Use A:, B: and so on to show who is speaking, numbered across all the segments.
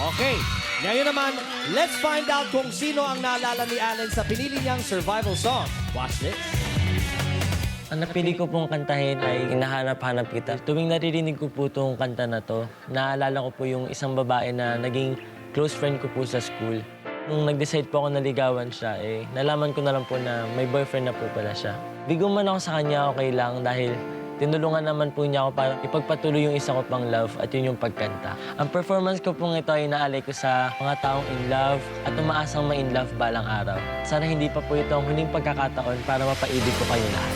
A: Okay, ngayon naman, let's find out kung sino ang naalala ni Allen sa pinili niyang survival song. Watch this.
B: Ang napili ko pong kantahin ay Hinahanap-hanap Kita. Tuwing naririnig ko po itong kanta na to, naalala ko po yung isang babae na naging close friend ko po sa school. Nung nag-decide po ako na ligawan siya, nalaman ko na lang po na may boyfriend na po pala siya. Bigo man ako sa kanya, okay lang dahil tinulungan naman po niya ako para ipagpatuloy yung isa ko pang love at yun yung pagkanta. Ang performance ko pong ito ay naalay ko sa mga taong in love at umaasang ma-in love balang araw. Sana hindi pa po ito ang huling pagkakataon para mapaibig ko kayo lahat.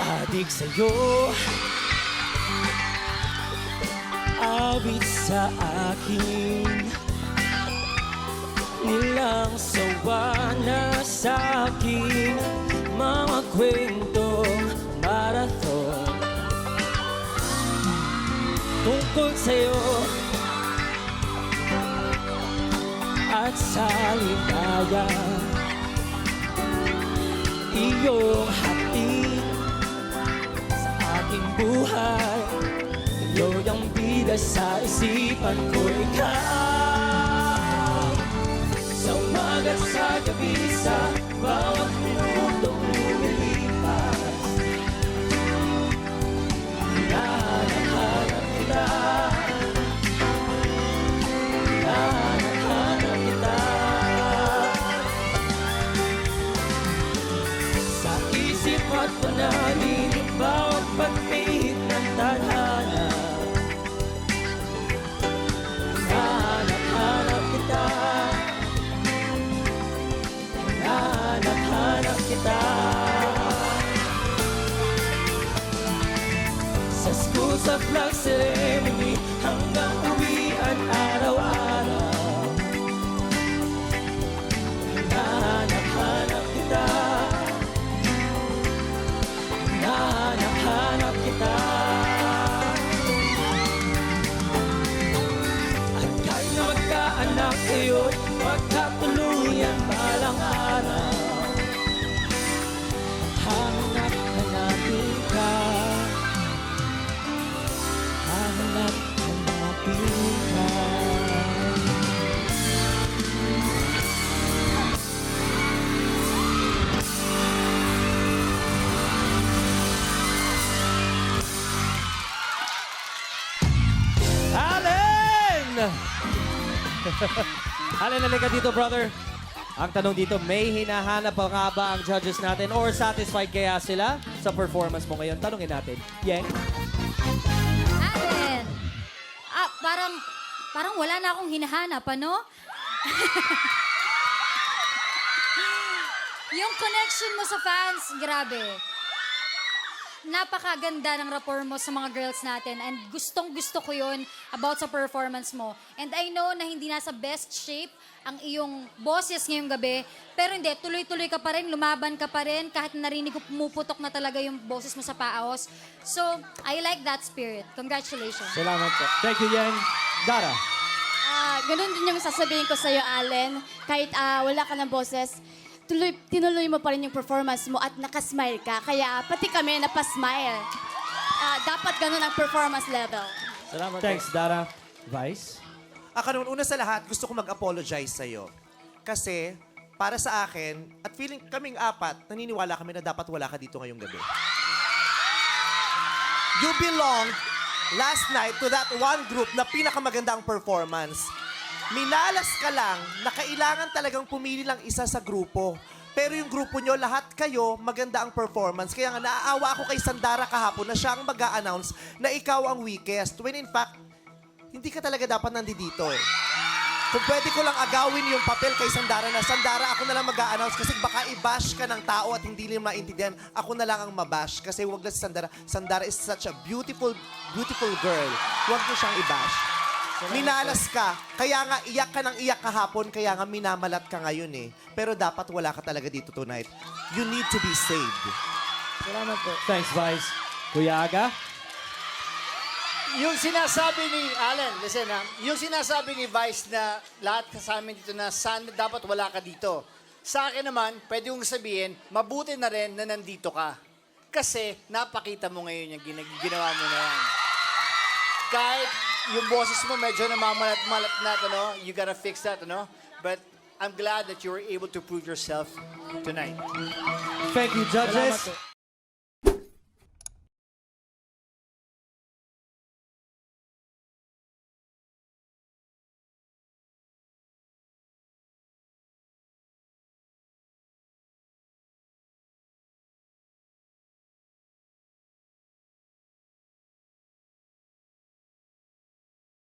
A: Adik sa'yo, awit sa akin, nilang sawa na sa akin, mga kwentong marathon tungkol sa'yo at sa ligaya, iyong hatid sa aking buhay. Iyo'y ang bida sa isipan ko, ikaw. Sa umaga at sa gabi, sa bawat minutong lumilipas, hinahanap-hanap kita, hinahanap-hanap kita. Sa isip at panalin, bawat pagpihit ng tadhana, hinahanap-hanap kita, hinahanap-hanap kita. Sa school, sa flag ceremony, hanggang uwian araw-araw, hinahanap-hanap kita, hinahanap-hanap kita. At kahit na magkaanak kayo't magkatuluyan balang araw, hanap-hanapin ka, hanap-hanapin ka. Allen! Allen, nalika dito, brother. Ang tanong dito, may hinahanap pa nga ba ang judges natin or satisfied kaya sila sa performance mo ngayon? Tanungin natin. Yang?
C: Allen! Parang wala na akong hinahanap, ano? Yung connection mo sa fans, grabe. Napakaganda ng rapport mo sa mga girls natin and gustong-gusto ko yun about sa performance mo. And I know na hindi nasa best shape ang iyong boses ngayong gabi, pero hindi, tuloy-tuloy ka pa rin, lumaban ka pa rin, kahit narinig ko pumuputok na talaga yung boses mo sa paos. So, I like that spirit. Congratulations.
A: Salamat po. Thank you, Yang. Dara.
D: Ganun din yung sasabihin ko sa'yo, Allen. Kahit wala ka ng boses, tinuloy mo pa rin yung performance mo at nakasmile ka. Kaya pati kami napasmile. Dapat ganun ang performance level.
B: Salamat
A: Thanks, Dara. Vice?
E: Kanun, una sa lahat, gusto ko mag-apologize sa'yo. Kasi, para sa akin, at feeling kaming apat, naniniwala kami na dapat wala ka dito ngayong gabi. You belonged last night to that one group na pinakamaganda ang performance. Minalas ka lang na kailangan talagang pumili lang isa sa grupo. Pero yung grupo nyo, lahat kayo, maganda ang performance. Kaya nga, naaawa ako kay Sandara kahapon na siya ang mag-a-announce na ikaw ang weakest. When in fact, hindi ka talaga dapat nandito eh. Kung pwede ko lang agawin yung papel kay Sandara na, Sandara, ako na lang mag-a-announce kasi baka i-bash ka ng tao at hindi nila maintindihan. Ako na lang ang mabash kasi huwag lang si Sandara. Sandara is such a beautiful, beautiful girl. Huwag mo siyang i-bash. Minalas ka. Kaya nga, iyak ka ng iyak kahapon, kaya nga minamalat ka ngayon eh. Pero dapat wala ka talaga dito tonight. You need to be saved.
A: Salamat po. Thanks, Vice. Kuya Aga?
F: Yung sinasabi ni Allen, listen ha, yung sinasabi ni Vice na lahat sa amin dito na sana dapat wala ka dito. Sa akin naman, pwede kong sabihin, mabuti na rin na nandito ka. Kasi napakita mo ngayon yung ginawa mo na yan. Kahit yung boses mo medyo namamalat-malat na, you gotta fix that, But I'm glad that you were able to prove yourself tonight.
A: Thank you, judges.